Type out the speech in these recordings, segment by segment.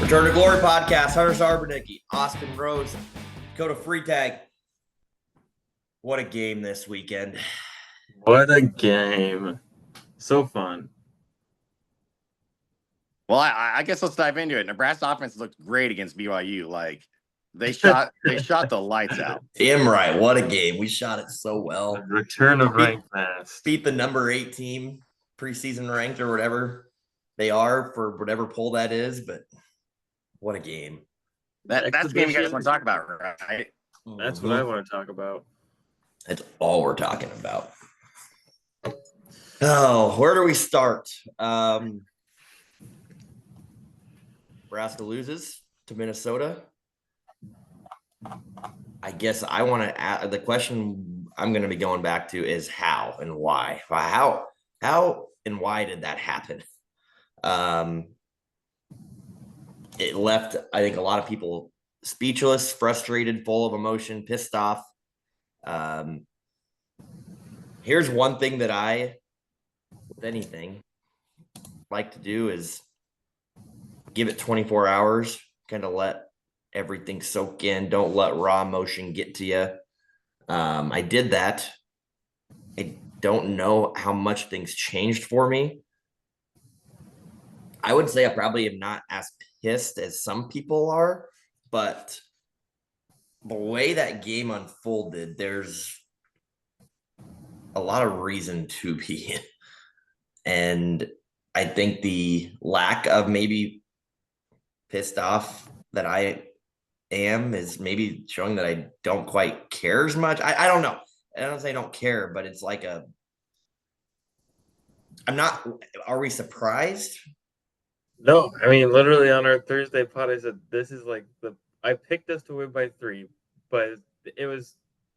Return to Glory podcast. Hunter Zarbernicki, Austin Rose, Dakota Freetag. What a game this weekend. What a game. So fun. Well, I guess let's dive into it. Nebraska offense looked great against BYU. Like they shot the lights out. Damn right. What a game. We shot it so The well. return of ranked fast. Beat the number 8 team, preseason ranked or whatever they are for whatever poll that is. But what a game. That's the game you guys want to talk about, right? That's what I want to talk about. That's all we're talking about. Oh, where do we start? Nebraska loses to Minnesota. I guess I want to add the question I'm going to be going back to is how and why. How and why did that happen? It left, I think, a lot of people speechless, frustrated, full of emotion, pissed off. Here's one thing that I, with anything, like to do is give it 24 hours, kind of let everything soak in. Don't let raw emotion get to you. I did that. I don't know how much things changed for me. I would say I probably am not as pissed as some people are, but the way that game unfolded, there's a lot of reason to be. And I think the lack of maybe pissed off that I am is maybe showing that I don't quite care as much. I don't know. I don't say I don't care, but it's like I'm not. Are we surprised? No, I mean, literally on our Thursday pod, I said, this is like I picked us to win by 3, but it was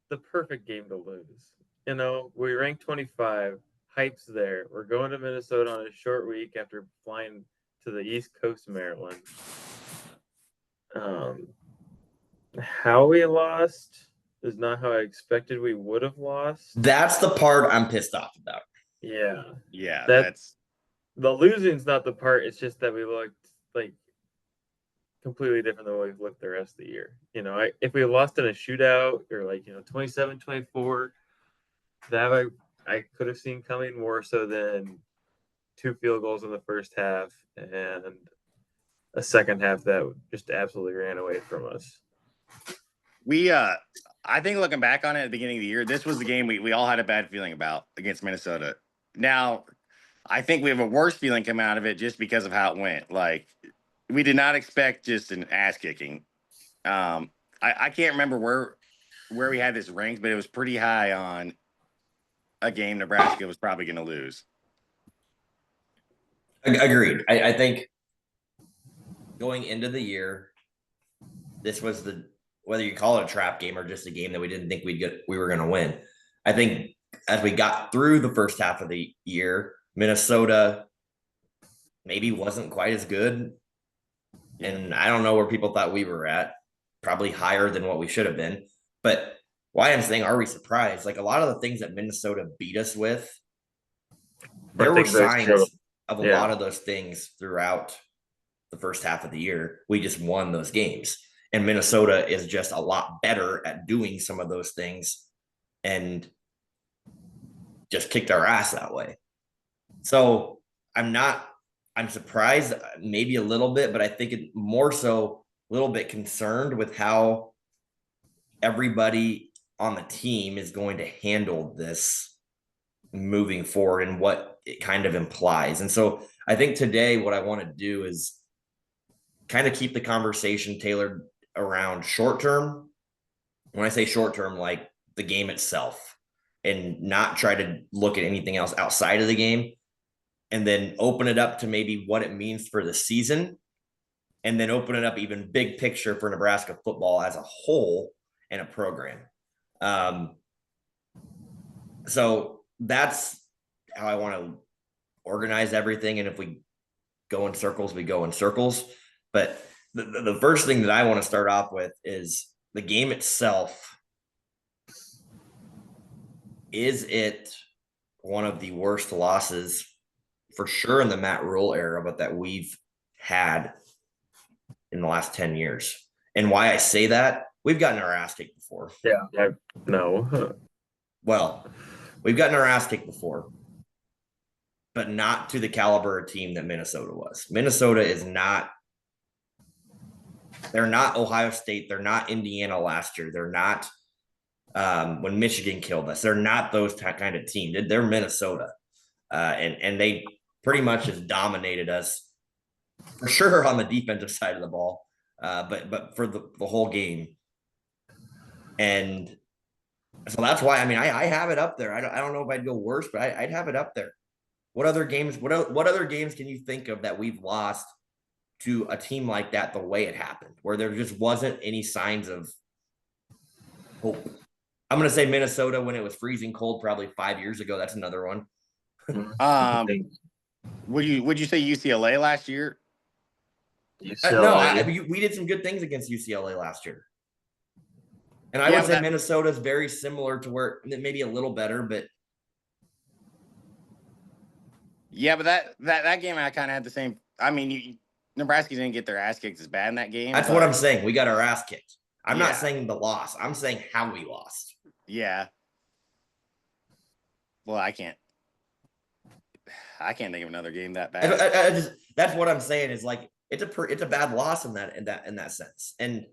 the perfect game to lose. You know, we ranked 25, hype's there. We're going to Minnesota on a short week after flying to the East Coast of Maryland. How we lost is not how I expected we would have lost. That's the part I'm pissed off about. Yeah, that's the losing's not the part. It's just that we looked like completely different than what we've looked the rest of the year. You know, if we lost in a shootout or 27-24, that I could have seen coming more so than 2 field goals in the first half and a second half that just absolutely ran away from us. I think looking back on it at the beginning of the year, this was the game we all had a bad feeling about against Minnesota. Now, I think we have a worse feeling coming out of it just because of how it went. Like, we did not expect just an ass kicking. I can't remember where we had this ranked, but it was pretty high on a game Nebraska was probably going to lose. Agreed. I think going into the year, this was whether you call it a trap game or just a game that we didn't think we were going to win. I think as we got through the first half of the year, Minnesota maybe wasn't quite as good. And I don't know where people thought we were at, probably higher than what we should have been. But why I'm saying, are we surprised? Like a lot of the things that Minnesota beat us with, there were signs of a lot of those things throughout the first half of the year. We just won those games. And Minnesota is just a lot better at doing some of those things and just kicked our ass that way. So I'm surprised maybe a little bit, but I think it more so a little bit concerned with how everybody on the team is going to handle this moving forward and what it kind of implies. And so I think today what I want to do is kind of keep the conversation tailored around short term. When I say short term, like the game itself, and not try to look at anything else outside of the game, and then open it up to maybe what it means for the season, and then open it up even big picture for Nebraska football as a whole and a program. So that's how I want to organize everything. And if we go in circles, we go in circles. But the first thing that I want to start off with is the game itself. Is it one of the worst losses for sure in the Matt Rhule era, but that we've had in the last 10 years. And why I say that, we've gotten our ass kicked before. Yeah. No. Well, we've gotten our ass kicked before, but not to the caliber of team that Minnesota was. Minnesota is not, they're not Ohio State. They're not Indiana last year. They're not when Michigan killed us. They're not those kind of team. They're Minnesota. And they pretty much just dominated us for sure on the defensive side of the ball, but for the whole game. And so that's why, I mean, I have it up there. I don't know if I'd go worse, but I'd have it up there. What other games? What other games can you think of that we've lost to a team like that the way it happened, where there just wasn't any signs of hope? I'm going to say Minnesota when it was freezing cold, probably 5 years ago. That's another one. Would you say UCLA last year? UCLA. No, we did some good things against UCLA last year. And I would say Minnesota is very similar to where maybe a little better, but yeah, but that game I kind of had the same. I mean, Nebraska didn't get their ass kicked as bad in that game. That's what I'm saying. We got our ass kicked. I'm not saying the loss. I'm saying how we lost. Yeah. Well, I can't think of another game that bad. That's what I'm saying is like it's a bad loss in that sense. And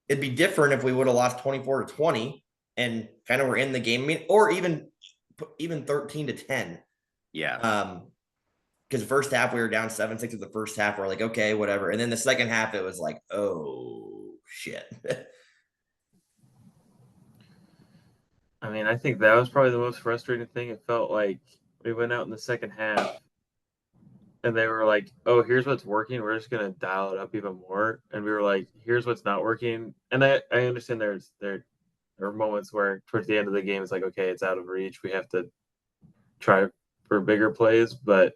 it'd be different if we would have lost 24-20 and kind of were in the game. I mean, or even 13-10. Yeah. Because the first half we were down 7-6 of the first half. We're like, okay, whatever. And then the second half, it was like, oh shit. I mean, I think that was probably the most frustrating thing. It felt like we went out in the second half and they were like, oh, here's what's working. We're just going to dial it up even more. And we were like, here's what's not working. And I understand there are moments where towards the end of the game, it's like, okay, it's out of reach. We have to try for bigger plays. But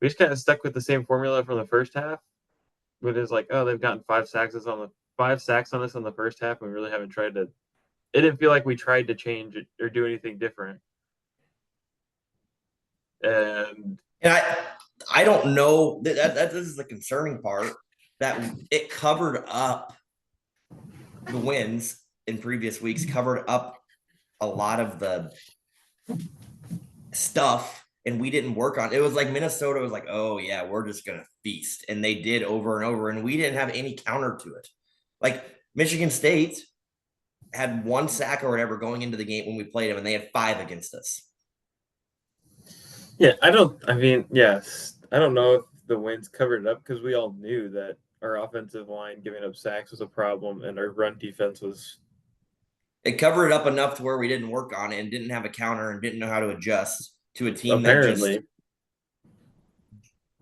we just kind of stuck with the same formula from the first half. But it's like, oh, they've gotten 5 sacks on us in the first half. And we really haven't tried to. It didn't feel like we tried to change it or do anything different. And I don't know that this is the concerning part, that it covered up the wins in previous weeks, covered up a lot of the stuff, and we didn't work on it. It was like Minnesota was like, oh yeah, we're just gonna feast, and they did over and over, and we didn't have any counter to it. Like Michigan State had 1 sack or whatever going into the game when we played them, and they had 5 against us. Yeah, I don't know if the wins covered it up because we all knew that our offensive line giving up sacks was a problem and our run defense was. It covered it up enough to where we didn't work on it and didn't have a counter and didn't know how to adjust to a team apparently that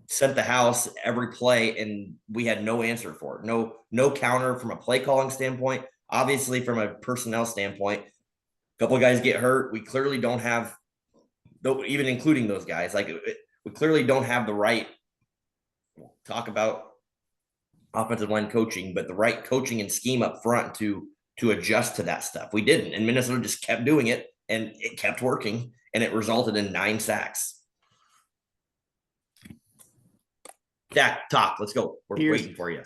just sent the house every play, and we had no answer for it. No counter from a play calling standpoint. Obviously, from a personnel standpoint, a couple of guys get hurt. We clearly don't have, even including those guys, like we clearly don't have the right, talk about offensive line coaching, but the right coaching and scheme up front to adjust to that stuff. We didn't, and Minnesota just kept doing it, and it kept working, and it resulted in 9 sacks. Jack, talk. Let's go. We're waiting for you.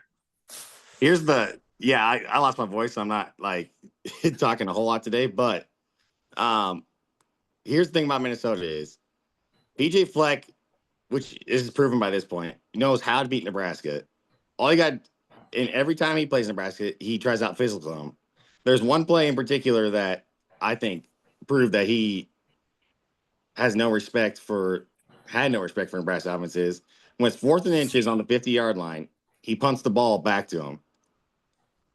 I lost my voice, so I'm not like talking a whole lot today, but here's the thing about Minnesota is PJ Fleck, which is proven by this point, knows how to beat Nebraska. All you got, and every time he plays Nebraska, he tries out physical them. There's one play in particular that I think proved that he had no respect for Nebraska offenses. When it's 4th and inches on the 50-yard line, he punts the ball back to him.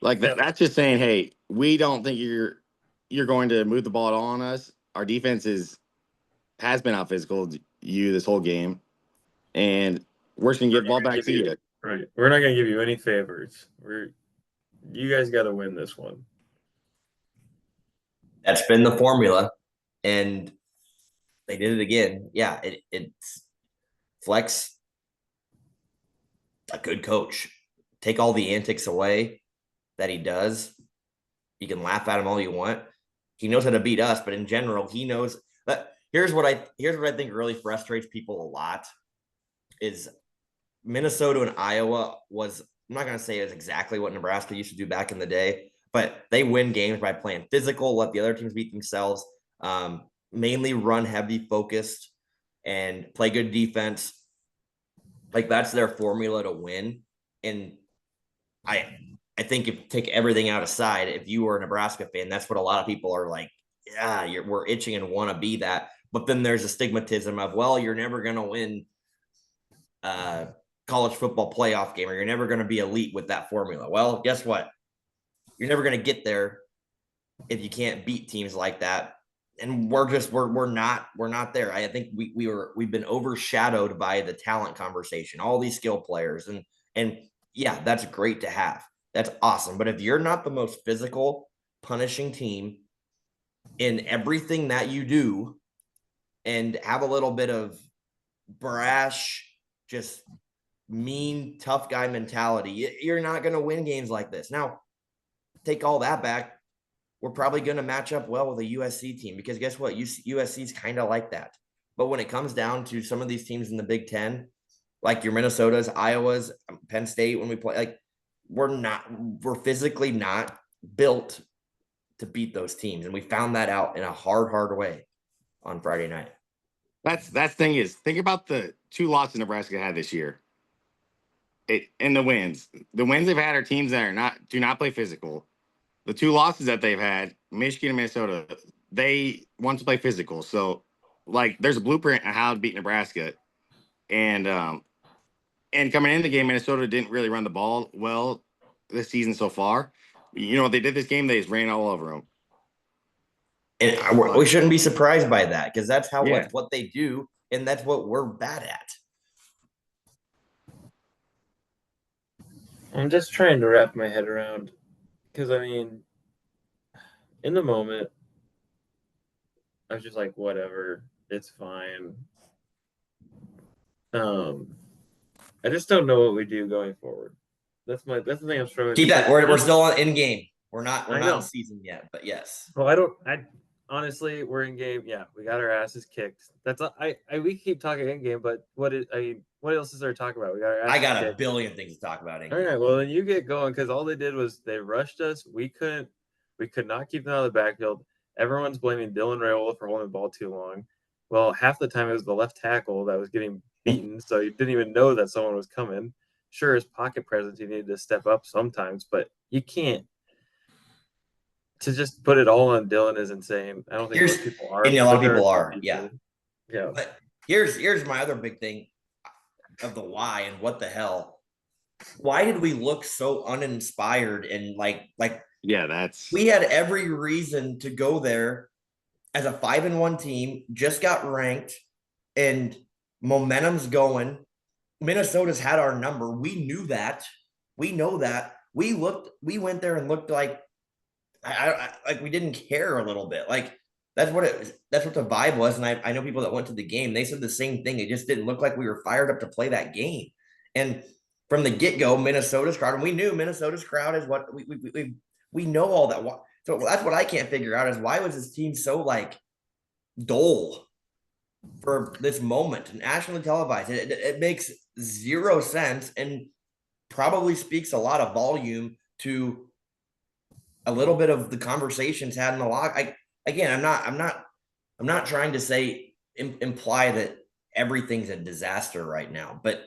Like that's just saying, hey, we don't think you're going to move the ball at all on us. Our defense has been out physical you this whole game, and we're just gonna get the ball back to you. Right, we're not gonna give you any favors. You guys got to win this one. That's been the formula, and they did it again. Yeah, it's Flex, a good coach. Take all the antics away that he does. You can laugh at him all you want. He knows how to beat us, but in general, he knows that. Here's what I think really frustrates people a lot is Minnesota and Iowa was I'm not going to say it's exactly what Nebraska used to do back in the day, but they win games by playing physical, let the other teams beat themselves, mainly run heavy focused and play good defense. Like that's their formula to win. And I think if you take everything out aside, if you were a Nebraska fan, that's what a lot of people are like, yeah, we're itching and want to be that. But then there's a stigmatism of, well, you're never going to win college football playoff game, or you're never going to be elite with that formula. Well, guess what? You're never going to get there if you can't beat teams like that. And we're not there. I think we've been overshadowed by the talent conversation, all these skill players, and yeah, that's great to have. That's awesome. But if you're not the most physical, punishing team in everything that you do, and have a little bit of brash, just mean, tough guy mentality, you're not going to win games like this. Now, take all that back. We're probably going to match up well with a USC team, because guess what? USC is kind of like that. But when it comes down to some of these teams in the Big Ten, like your Minnesotas, Iowas, Penn State, when we play, like we're physically not built to beat those teams. And we found that out in a hard way on Friday night. That's thing is, think about the 2 losses Nebraska had this year. And the wins. The wins they've had are teams that do not play physical. The 2 losses that they've had, Michigan and Minnesota, they want to play physical. So, like, there's a blueprint on how to beat Nebraska. And coming in the game, Minnesota didn't really run the ball well this season so far. You know what they did this game? They just ran all over them. And we shouldn't be surprised by that, because that's what they do, and that's what we're bad at. I'm just trying to wrap my head around, because I mean, in the moment, I was just like, whatever, it's fine. I just don't know what we do going forward. That's the thing I'm struggling. Keep that. We're still in game. We're not in season yet, but yes. Well, I honestly, we're in game. Yeah, we got our asses kicked. That's we keep talking in game, but what else is there to talk about? We got our asses I got kicked. a billion things to talk about. All right, well then you get going, because all they did was they rushed us. We could not keep them out of the backfield. Everyone's blaming Dylan Raiola for holding the ball too long. Well, half the time it was the left tackle that was getting beaten, so you didn't even know that someone was coming. Sure, his pocket presence, he needed to step up sometimes, but you can't. To just put it all on Dylan is insane. I don't think most people are. And a lot of people are, yeah. Yeah. But here's my other big thing of the why and what the hell. Why did we look so uninspired and like we had every reason to go there as a 5-1 team, just got ranked, and momentum's going. Minnesota's had our number. We knew that. We know that. We went there and looked like like we didn't care a little bit. Like that's what the vibe was. And I know people that went to the game, they said the same thing. It just didn't look like we were fired up to play that game. And from the get-go, Minnesota's crowd, and we knew Minnesota's crowd is what we know all that. So that's what I can't figure out, is why was this team so like dull for this moment, nationally televised? It makes zero sense, and probably speaks a lot of volume to a little bit of the conversations had in the log. I'm not trying to say imply that everything's a disaster right now, but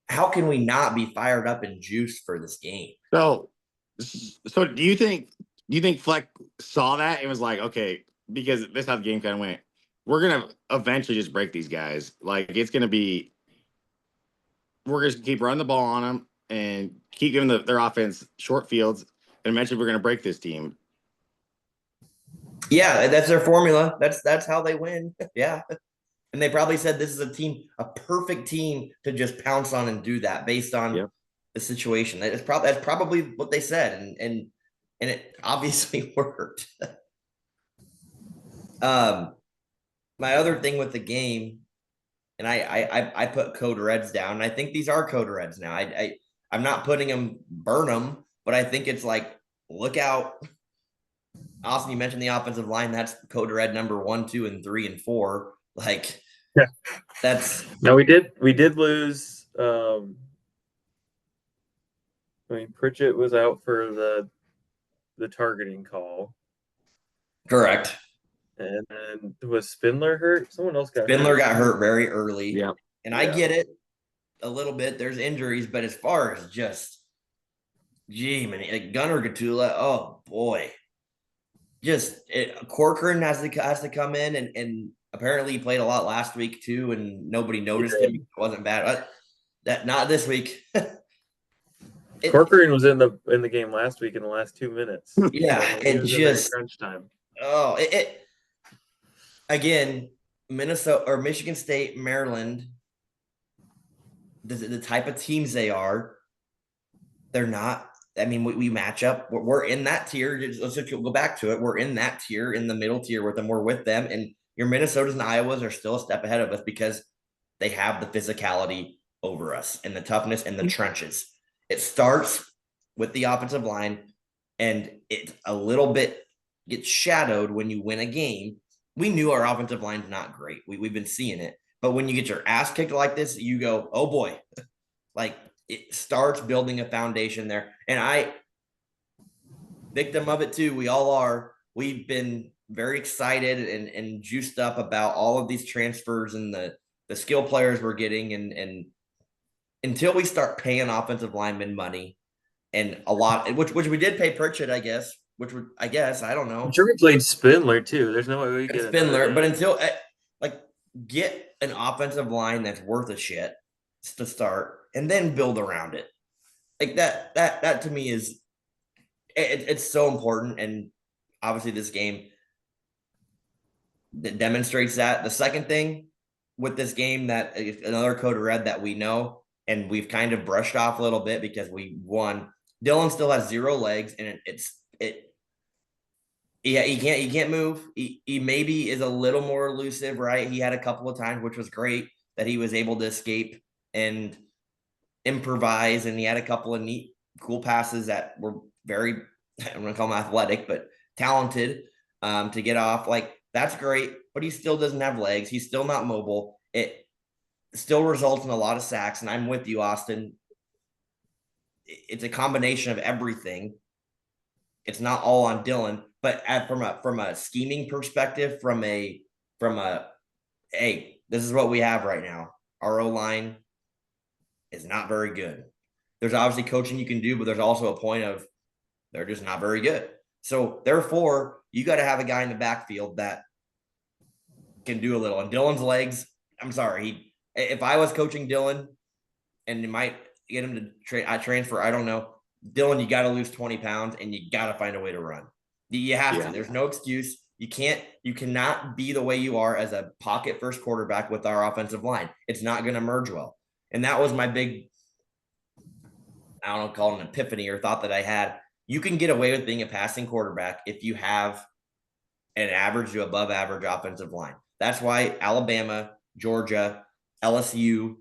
how can we not be fired up and juiced for this game? So do you think Fleck saw that and was like, okay, because this is how the game kind of went, we're gonna eventually just break these guys. Like we're gonna keep running the ball on them and keep giving their offense short fields, and eventually we're gonna break this team. Yeah, that's their formula. That's how they win. Yeah. And they probably said this is a perfect team to just pounce on and do that based on the situation. That's probably what they said, and it obviously worked. My other thing with the game, and I put Code Reds down, and I think these are Code Reds now. I'm not putting them burn them, but I think it's like, look out. Austin, you mentioned the offensive line. That's Code Red number 1, 2, and 3, and 4. Like, that's no, we did lose I mean, Pritchett was out for the targeting call, Correct. and then was Spindler hurt? Someone else got Spindler hurt. got hurt very early. Yeah. And I Yeah. get it a little bit. There's injuries, but as far as just, gee, man, like Gunnar Gatula, oh boy. Corcoran has to come in and apparently he played a lot last week too, and nobody noticed him. It wasn't bad. That not this week. Corcoran was in the game last week in the last 2 minutes. Yeah, He and was in there in just crunch time. oh it again, Minnesota or Michigan State, Maryland, the type of teams they are, they're not. I mean, we match up. We're in that tier. Let's just go back to it. We're in that tier, in the middle tier with them. We're with them, and your Minnesotas and Iowas are still a step ahead of us because they have the physicality over us and the toughness and the trenches. It starts with the offensive line, and it a little bit gets shadowed when you win a game. We knew our offensive line's not great. We've been seeing it, but when you get your ass kicked like this, you go, oh boy, like. It starts building a foundation there. And I victim of it too. We all are. We've been very excited and juiced up about all of these transfers and the skill players we're getting. And until we start paying offensive linemen money and a lot, which we did pay Pritchett, I guess, I don't know. I'm sure we played Spindler too. There's no way we get Spindler, but until get an offensive line that's worth a shit to start and then build around it. Like that to me is it's so important. And obviously this game that demonstrates that. The second thing with this game that another code red that we know and we've kind of brushed off a little bit because we won. Dylan still has 0 legs and he can't move. He maybe is a little more elusive, right? He had a couple of times, which was great that he was able to escape and improvise, and he had a couple of neat, cool passes that were very, I'm going to call them athletic, but talented to get off. Like, that's great, but he still doesn't have legs. He's still not mobile. It still results in a lot of sacks, and I'm with you, Austin. It's a combination of everything. It's not all on Dylan, but from a scheming perspective, from a hey, this is what we have right now. Our O-line is not very good. There's obviously coaching you can do, but there's also a point of they're just not very good. So therefore, you got to have a guy in the backfield that can do a little. And Dylan's legs, I'm sorry, if I was coaching Dylan and you might get him to transfer, I don't know. Dylan, you got to lose 20 pounds and you got to find a way to run. You have to. There's no excuse. You cannot be the way you are as a pocket first quarterback with our offensive line. It's not going to merge well. And that was my big, I don't know, call it an epiphany or thought that I had. You can get away with being a passing quarterback if you have an average to above average offensive line. That's why Alabama, Georgia, LSU,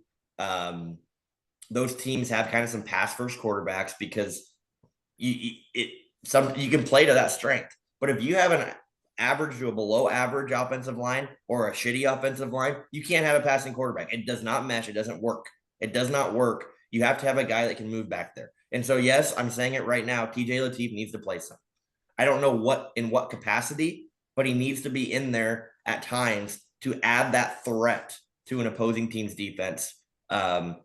those teams have kind of some pass first quarterbacks because you can play to that strength. But if you have an average to a below average offensive line or a shitty offensive line, you can't have a passing quarterback. It does not mesh. It doesn't work. It does not work. You have to have a guy that can move back there. And so, yes, I'm saying it right now. TJ Lateef needs to play some. I don't know in what capacity, but he needs to be in there at times to add that threat to an opposing team's defense. I'm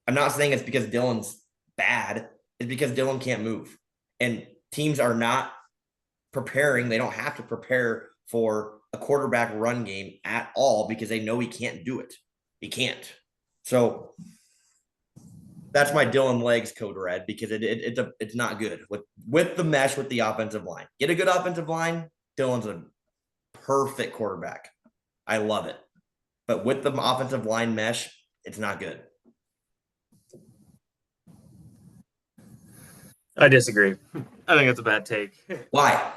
not saying it's because Dylan's bad. It's because Dylan can't move. And teams are not preparing. They don't have to prepare for a quarterback run game at all because they know he can't do it. He can't. So that's my Dylan legs code red because it's not good with the mesh with the offensive line. Get a good offensive line. Dylan's a perfect quarterback. I love it. But with the offensive line mesh, it's not good. I disagree. I think it's a bad take. Why?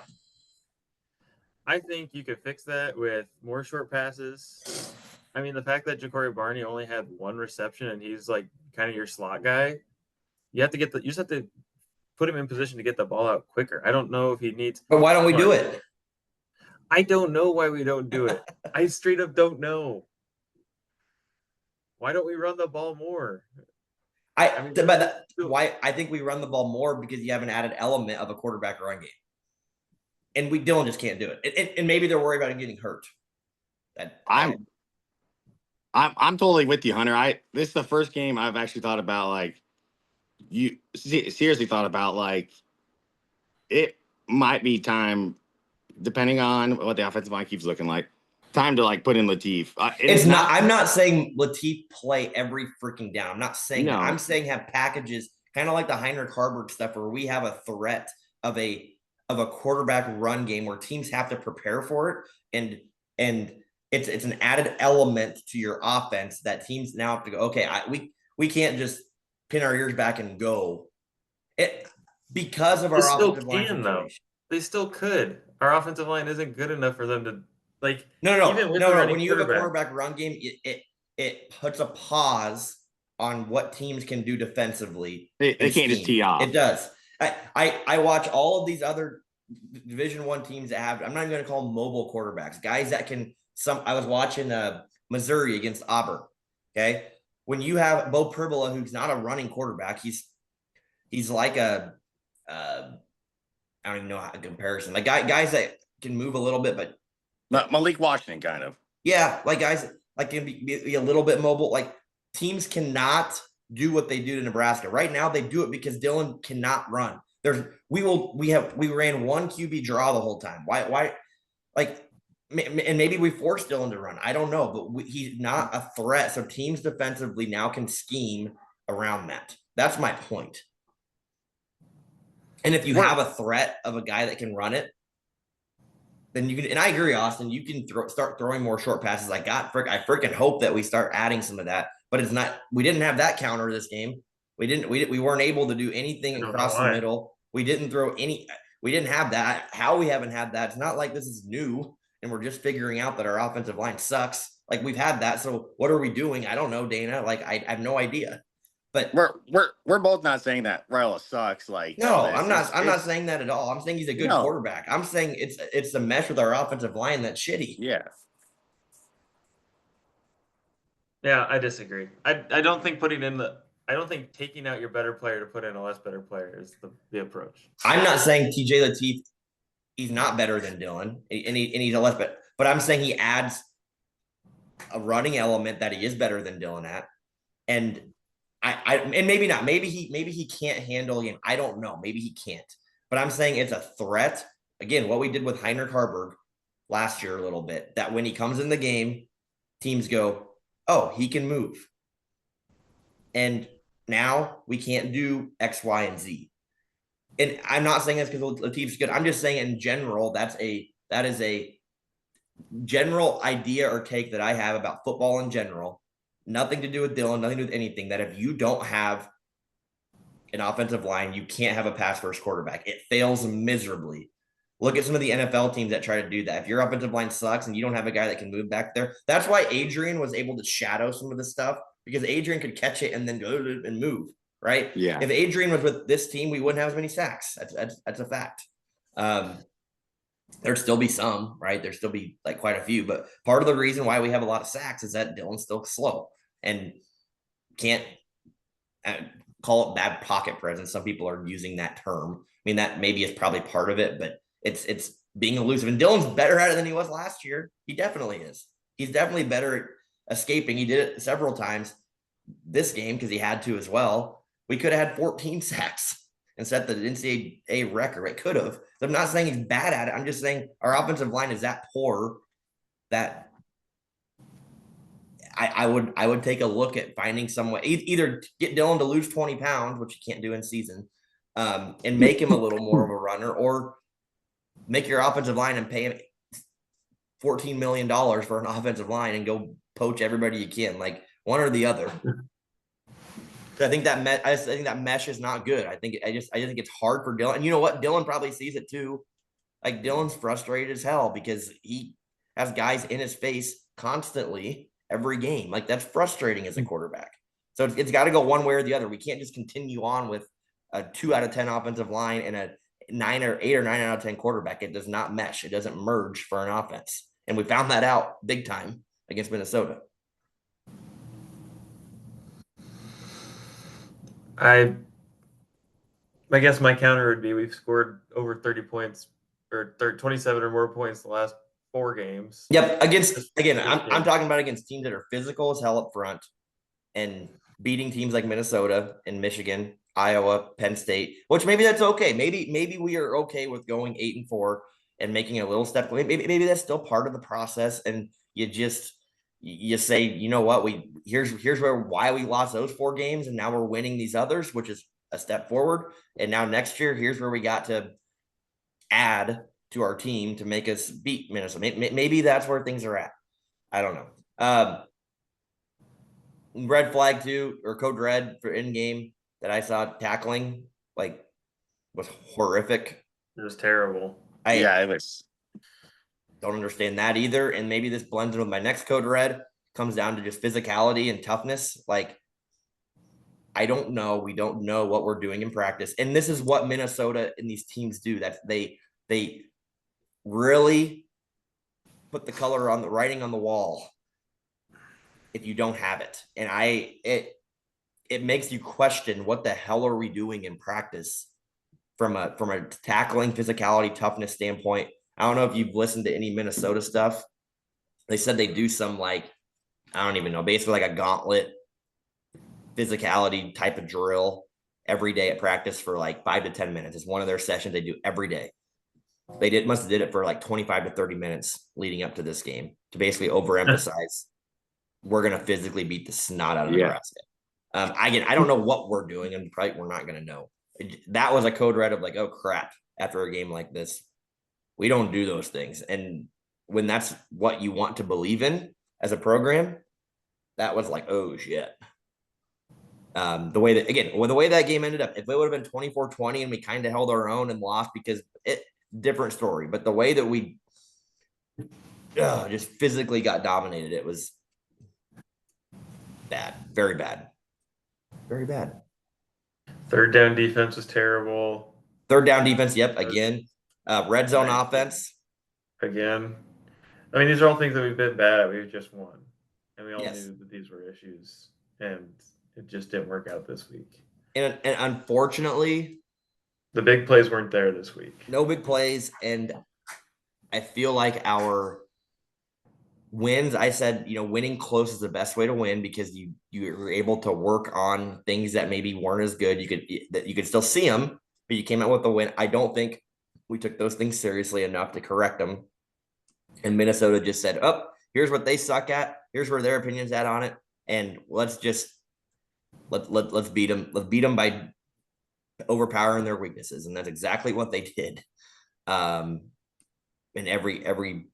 I think you could fix that with more short passes. I mean, the fact that Ja'Cory Barney only had 1 reception and he's like kind of your slot guy, you just have to put him in position to get the ball out quicker. I don't know if he needs. But why don't we do it? I don't know why we don't do it. I straight up don't know. Why don't we run the ball more? Why I think we run the ball more because you have an added element of a quarterback run game, and Dylan just can't do it. And maybe they're worried about him getting hurt. I'm totally with you, Hunter. This is the first game I've actually thought about, like, you seriously thought about, like, it might be time, depending on what the offensive line keeps looking like, time to, like, put in Latif. It's not. I'm not saying Latif play every freaking down. I'm not saying that. I'm saying have packages kind of like the Heinrich Haarberg stuff, where we have a threat of a quarterback run game where teams have to prepare for it, and it's an added element to your offense that teams now have to go, okay, we can't just pin our ears back and go it because of our offensive line situation. Though. They still could. Our offensive line isn't good enough for them to, like, no. When you have a quarterback run game, it puts a pause on what teams can do defensively. They can't just tee off. It does. I watch all of these other Division I teams that have, I'm not even going to call them mobile quarterbacks, guys that can. I was watching Missouri against Auburn. Okay, when you have Bo Pribula, who's not a running quarterback, he's like a I don't even know how to comparison. Like guys that can move a little bit, but Malik Washington kind of. Yeah, like guys like can be a little bit mobile. Like teams cannot do what they do to Nebraska right now. They do it because Dylan cannot run. We ran one QB draw the whole time. Why? Like. And maybe we forced Dylan to run. I don't know, but he's not a threat. So teams defensively now can scheme around that. That's my point. And if you have a threat of a guy that can run it, then you can. And I agree, Austin. You can start throwing more short passes. I freaking hope that we start adding some of that. But it's not. We didn't have that counter this game. We weren't able to do anything across the middle. We didn't throw any. We didn't have that. How we haven't had that? It's not like this is new. And we're just figuring out that our offensive line sucks. Like we've had that. So what are we doing? I don't know, Dana. Like I have no idea. But we're both not saying that Raiola sucks. Like no, I'm not saying that at all. I'm saying he's a good quarterback. I'm saying it's the mesh with our offensive line that's shitty. Yeah. Yeah, I disagree. I don't think taking out your better player to put in a less better player is the approach. I'm not saying TJ Latif. He's not better than Dylan, and he's a less, but I'm saying he adds a running element that he is better than Dylan at, and and maybe not, maybe he can't handle him. I don't know, maybe he can't, but I'm saying it's a threat. Again, what we did with Heinrich Haarberg last year a little bit, that when he comes in the game, teams go, oh, he can move, and now we can't do X, Y, and Z. And I'm not saying that's because Latif's good. I'm just saying in general, that is a general idea or take that I have about football in general. Nothing to do with Dylan, nothing to do with anything. That if you don't have an offensive line, you can't have a pass first quarterback. It fails miserably. Look at some of the NFL teams that try to do that. If your offensive line sucks and you don't have a guy that can move back there, that's why Adrian was able to shadow some of this stuff, because Adrian could catch it and then go and move. Right? Yeah. If Adrian was with this team, we wouldn't have as many sacks. That's a fact. There'd still be some, right? There'd still be like quite a few, but part of the reason why we have a lot of sacks is that Dylan's still slow and can't call it bad pocket presence. Some people are using that term. I mean, that maybe is probably part of it, but it's being elusive. And Dylan's better at it than he was last year. He definitely is. He's definitely better at escaping. He did it several times this game because he had to as well. We could have had 14 sacks and set the NCAA record. It could have. So I'm not saying he's bad at it. I'm just saying our offensive line is that poor that I would take a look at finding some way, either get Dylan to lose 20 pounds, which you can't do in season, and make him a little more of a runner, or make your offensive line and pay him $14 million for an offensive line and go poach everybody you can, like one or the other. I think that mesh is not good. I just think it's hard for Dylan. And you know what? Dylan probably sees it too. Like Dylan's frustrated as hell because he has guys in his face constantly every game. Like that's frustrating as a quarterback. So it's got to go one way or the other. We can't just continue on with a 2 out of 10 offensive line and a 8 or 9 out of 10 quarterback. It does not mesh. It doesn't merge for an offense. And we found that out big time against Minnesota. I guess my counter would be we've scored over 30 points or 27 or more points the last 4 games. Yep. Against This again, this I'm game. talking about against teams that are physical as hell up front and beating teams like Minnesota and Michigan, Iowa, Penn State, which maybe that's okay. Maybe we are okay with going 8-4 and making a little step. Maybe that's still part of the process. And you say, you know what, here's why we lost those 4 games, and now we're winning these others, which is a step forward. And now next year, here's where we got to add to our team to make us beat Minnesota. Maybe that's where things are at. I don't know. Red flag too, or code red for in game that I saw tackling like was horrific. It was terrible. I Yeah, it was. don't understand that either. And maybe this blends in with my next code red, comes down to just physicality and toughness. Like, I don't know. We don't know what we're doing in practice. And this is what Minnesota and these teams do. That they really put the color on the writing on the wall if you don't have it. And it makes you question what the hell are we doing in practice from a tackling, physicality, toughness standpoint. I don't know if you've listened to any Minnesota stuff. They said they do some like, I don't even know, basically like a gauntlet physicality type of drill every day at practice for like 5 to 10 minutes. It's one of their sessions they do every day. They must have did it for like 25 to 30 minutes leading up to this game to basically overemphasize we're going to physically beat the snot out of Nebraska. I don't know what we're doing, and probably we're not going to know. That was a code red of like, oh crap, after a game like this, we don't do those things. And when that's what you want to believe in as a program, that was like, oh shit. The way that game ended up, if it would have been 24-20 and we kind of held our own and lost because different story. But the way that we just physically got dominated, it was bad, very bad, very bad. Third down defense was terrible. Third down defense, yep, again. Red zone offense. Again. I mean, these are all things that we've been bad at. We've just won. And we all Yes. knew that these were issues. And it just didn't work out this week. And unfortunately, the big plays weren't there this week. No big plays. And I feel like our wins, I said, winning close is the best way to win because you were able to work on things that maybe weren't as good. You could still see them, but you came out with a win. I don't think we took those things seriously enough to correct them. And Minnesota just said, oh, here's what they suck at. Here's where their opinion's at on it. And let's beat them. Let's beat them by overpowering their weaknesses. And that's exactly what they did. In every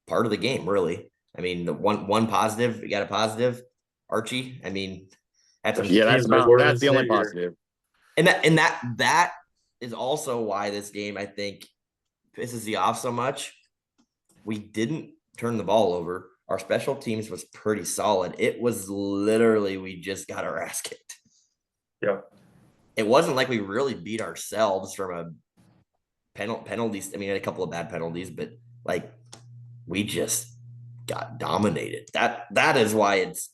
part of the game, really. I mean, the one positive, we got a positive, Archie. I mean, that's the only positive. And that is also why this game, I think, pisses you off so much. We didn't turn the ball over. Our special teams was pretty solid. It was literally, we just got our ass kicked. Yeah. It wasn't like we really beat ourselves from a penalties. I mean, a couple of bad penalties, but like we just got dominated. That is why it's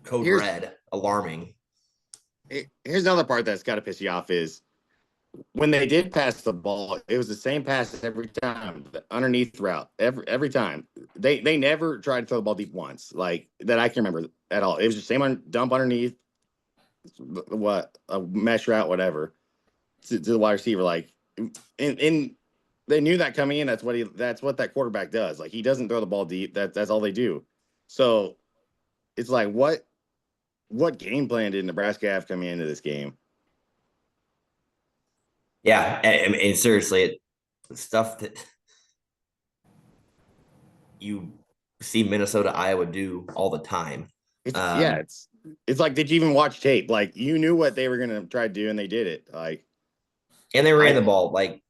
code red, alarming. Here's another part that's got to piss you off is when they did pass the ball, it was the same pass every time, the underneath route, every time. They never tried to throw the ball deep once, like that I can remember at all. It was the same dump underneath, a mesh route, whatever, to the wide receiver. Like, and they knew that coming in. That's what that quarterback does. Like, he doesn't throw the ball deep. That's all they do. So it's like, what game plan did Nebraska have coming into this game? Yeah, I mean, seriously, it's stuff that you see Minnesota, Iowa do all the time. It's like, did you even watch tape? Like, you knew what they were gonna try to do, and they did it. Like, and they ran the ball like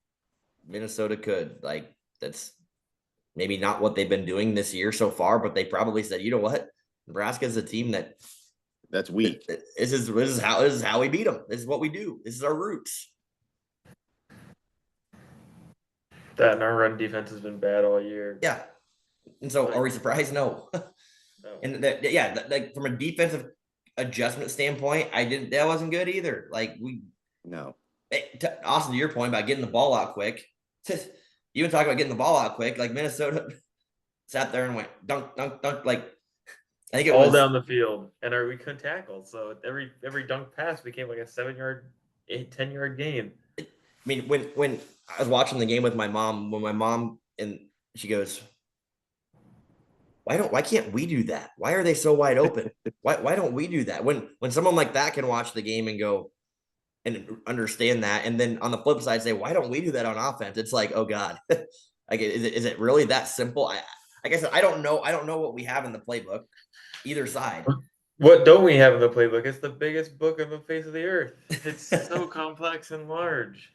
Minnesota could. Like, that's maybe not what they've been doing this year so far, but they probably said, you know what, Nebraska is a team that's weak. This is how we beat them. This is what we do. This is our roots. That and our run defense has been bad all year. Yeah. And so are we surprised? No. No. And like from a defensive adjustment standpoint, that wasn't good either. Like No. Austin, to your point about getting the ball out quick, you even talk about getting the ball out quick. Like Minnesota sat there and went dunk, dunk, dunk. Like I think it all was down the field, and we couldn't tackle. So every dunk pass became like a 7-yard, 10-yard gain. I mean, when I was watching the game with my mom, when my mom and she goes, why can't we do that? Why are they so wide open? Why don't we do that? When someone like that can watch the game and go and understand that, and then on the flip side say, why don't we do that on offense? It's like, oh God, like is it really that simple? Like I said, I don't know what we have in the playbook, either side. What don't we have in the playbook? It's the biggest book on the face of the earth. It's so complex and large.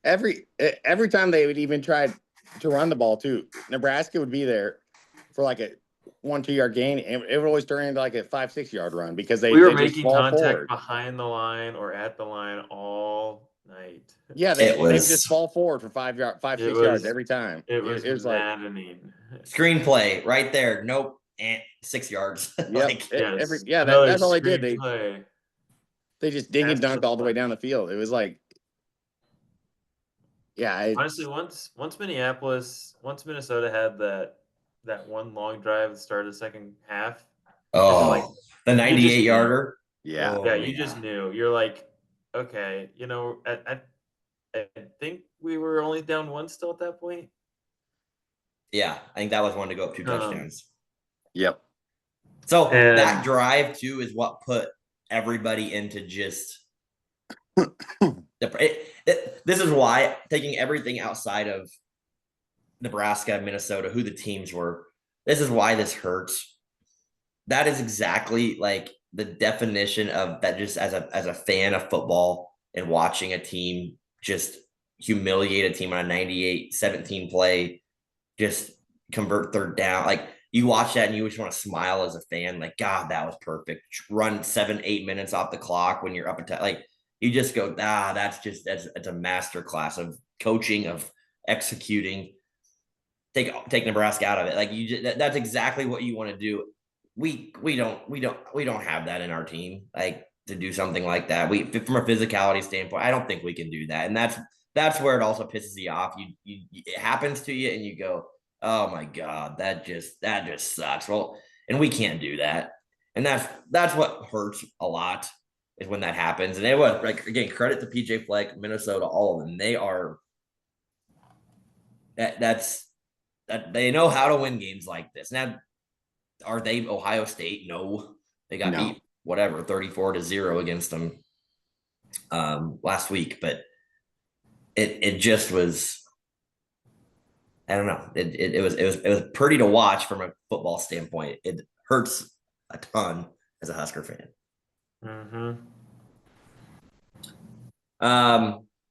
Every time they would even try to run the ball too, Nebraska would be there for like a 1-2 yard gain, and it would always turn into like a 5-6 yard run because we were they just making fall contact forward. behind the line or at the line all night. Yeah, they would just fall forward for 5 6 yards every time. It was maddening. Screenplay right there. Nope. And 6 yards. Yep. Yes. That's all they did. They just ding and Pass dunked all the way down the field. It was like, yeah. Honestly, once Minnesota had that one long drive at the start of the second half. Oh, like, the 98-yarder. Yeah. Yeah, you just knew. You're like, okay, you know, I think we were only down one still at that point. Yeah, I think that was one to go up 2 touchdowns. Yep. So that drive too is what put everybody into just this is why, taking everything outside of Nebraska, Minnesota, who the teams were, this is why this hurts. That is exactly like the definition of that, just as a fan of football and watching a team just humiliate a team on a 98-17 play, just convert third down. Like, you watch that and you just want to smile as a fan. Like, God, that was perfect. Run 7-8 minutes off the clock when you're up at like, you just go, that's a master class of coaching, of executing. Take Nebraska out of it. Like, that's exactly what you want to do. We don't have that in our team. Like, to do something like that. From a physicality standpoint, I don't think we can do that. And that's where it also pisses you off. It happens to you and you go, oh my God, that just sucks. Well, and we can't do that. And that's what hurts a lot, is when that happens. And it was, like, again, credit to PJ Fleck, Minnesota, all of them. They are that they know how to win games like this. Now, are they Ohio State? No. They got beat 34-0 against them last week, but it just was, I don't know. It was pretty to watch from a football standpoint. It hurts a ton as a Husker fan.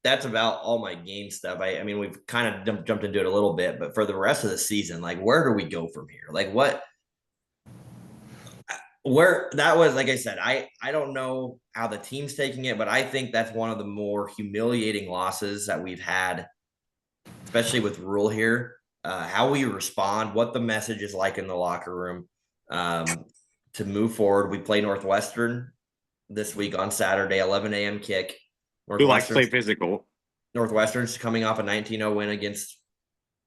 That's about all my game stuff. I mean, we've kind of jumped into it a little bit, but for the rest of the season, like, where do we go from here? Like, where that was, like I said, I don't know how the team's taking it, but I think that's one of the more humiliating losses that we've had, especially with Rule here. How we respond, what the message is like in the locker room, to move forward. We play Northwestern this week on Saturday, 11 a.m. kick. Who likes to play physical. Northwestern's coming off a 19-0 win against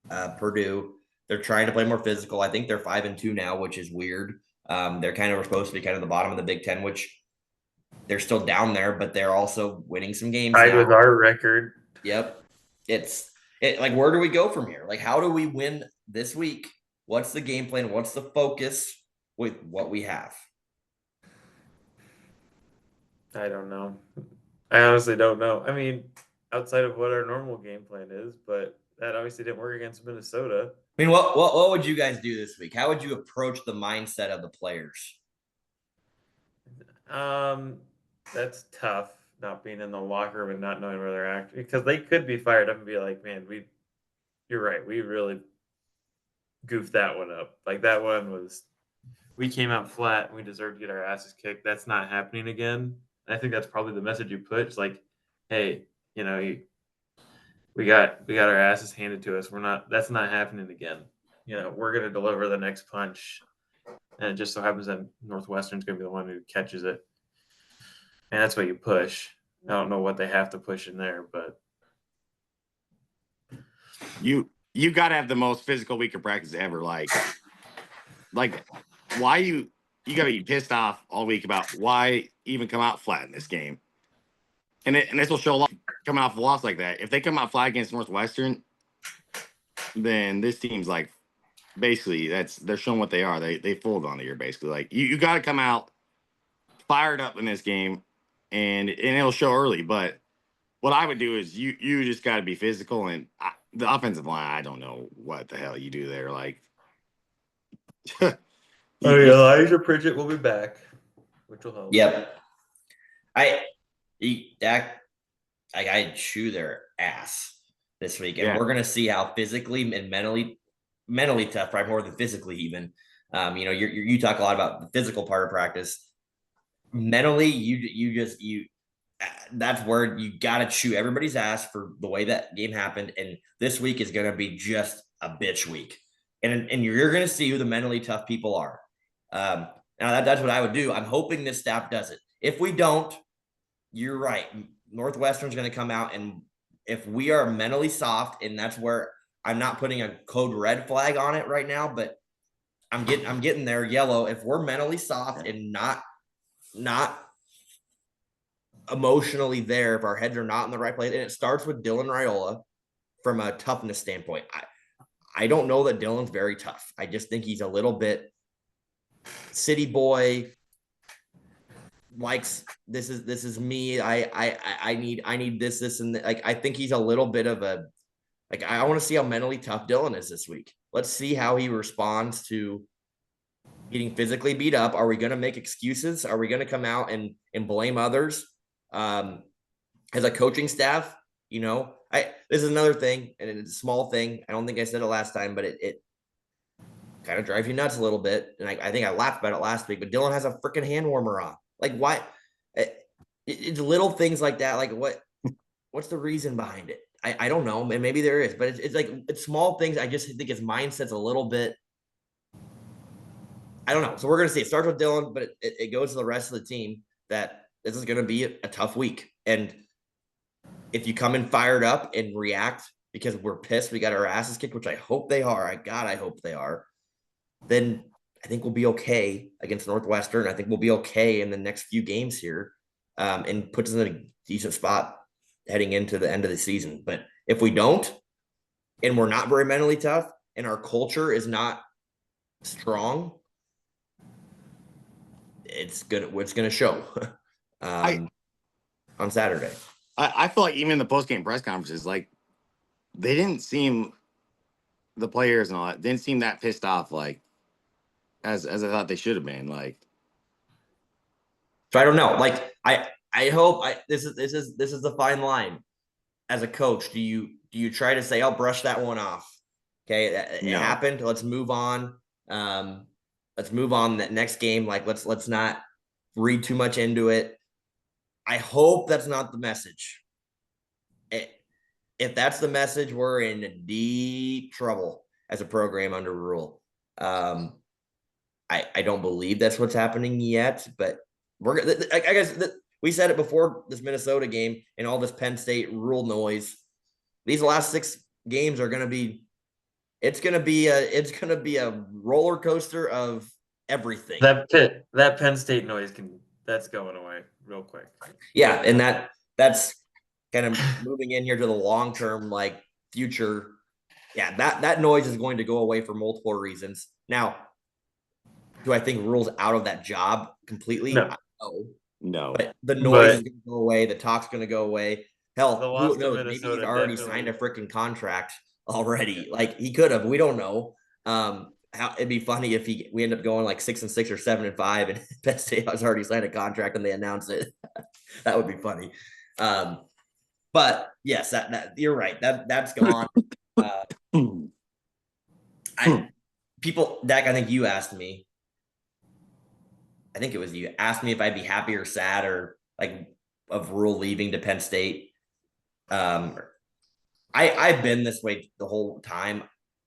Purdue. They're trying to play more physical. I think they're 5-2 now, which is weird. They're kind of supposed to be kind of the bottom of the Big Ten, which they're still down there, but they're also winning some games. Tied with our record. Yep. Like, where do we go from here? Like, how do we win this week? What's the game plan? What's the focus with what we have? I don't know. I honestly don't know. I mean, outside of what our normal game plan is, but that obviously didn't work against Minnesota. I mean, what would you guys do this week? How would you approach the mindset of the players? That's tough, not being in the locker room and not knowing where they're at, because they could be fired up and be like, man, you're right. We really goofed that one up. Like, that one was, we came out flat and we deserved to get our asses kicked. That's not happening again. I think that's probably the message you put. It's like, hey, you know, we got our asses handed to us. That's not happening again. You know, we're going to deliver the next punch. and it just so happens that Northwestern's going to be the one who catches it, and that's what you push. I don't know what they have to push in there, but You got to have the most physical week of practice ever. Like why you got to be pissed off all week about why even come out flat in this game, and this will show a lot coming off a loss like that. If they come out flat against Northwestern, then this team's like basically they're showing what they are. They fold on the year basically. Like you got to come out fired up in this game, and it'll show early. But what I would do is you just got to be physical, and the offensive line. I don't know what the hell you do there. Like, Elijah Pritchett will be back, which will help. Yep. I chew their ass this week, and we're gonna see how physically and mentally tough, probably more than physically even. You talk a lot about the physical part of practice. Mentally, that's where you gotta chew everybody's ass for the way that game happened, and this week is gonna be just a bitch week, and you're gonna see who the mentally tough people are. Now that's what I would do. I'm hoping this staff does it. If we don't, you're right. Northwestern's going to come out, and if we are mentally soft, and that's where I'm not putting a code red flag on it right now, but I'm getting there yellow. If we're mentally soft and not emotionally there, if our heads are not in the right place, and it starts with Dylan Raiola from a toughness standpoint. I don't know that Dylan's very tough. I just think he's a little bit city boy, likes this is me. I need this and like I think he's a little bit of a like I want to see how mentally tough Dylan is this week. Let's see how he responds to getting physically beat up. Are we going to make excuses? Are we going to come out and blame others? As a coaching staff, this is another thing, and it's a small thing. I don't think I said it last time, but it kind of drives you nuts a little bit. And I think I laughed about it last week, but Dylan has a freaking hand warmer on. Like, why? It's little things like that. Like, what's the reason behind it? I don't know. Maybe there is, but it's like, it's small things. I just think his mindset's a little bit, I don't know. So we're going to see. It starts with Dylan, but it goes to the rest of the team that this is going to be a tough week. And if you come in fired up and react because we're pissed, we got our asses kicked, which I hope they are. I hope they are. Then I think we'll be okay against Northwestern. I think we'll be okay in the next few games here, and puts us in a decent spot heading into the end of the season. But if we don't, and we're not very mentally tough, and our culture is not strong, it's gonna show on Saturday. I feel like even in the post-game press conferences, like they didn't seem, the players and all that didn't seem that pissed off, like as I thought they should have been. Like, so I don't know. Like I hope this is the fine line. As a coach, do you try to say, I'll brush that one off? Okay, it happened. Let's move on. Let's move on that next game. Like let's not read too much into it. I hope that's not the message. If that's the message, we're in deep trouble as a program under Rule. I don't believe that's what's happening yet, but I guess we said it before this Minnesota game and all this Penn State Rule noise. These last 6 games are going to be, it's going to be a roller coaster of everything. That Penn State noise that's going away real quick. Yeah, and that's kind of moving in here to the long term, like future. Yeah, that noise is going to go away for multiple reasons. Now, do I think Rule's out of that job completely? No. But the noise is going to go away. The talk's going to go away. Hell, who knows? Maybe he's already signed a freaking contract already. Like he could have. We don't know. It'd be funny if we end up going like 6-6 or 7-5, and Penn State has already signed a contract and they announce it. That would be funny. But yes, that you're right. That's gone. Dak, I think you asked me. I think it was you asked me if I'd be happy or sad or like of Rule leaving to Penn State. I've been this way the whole time.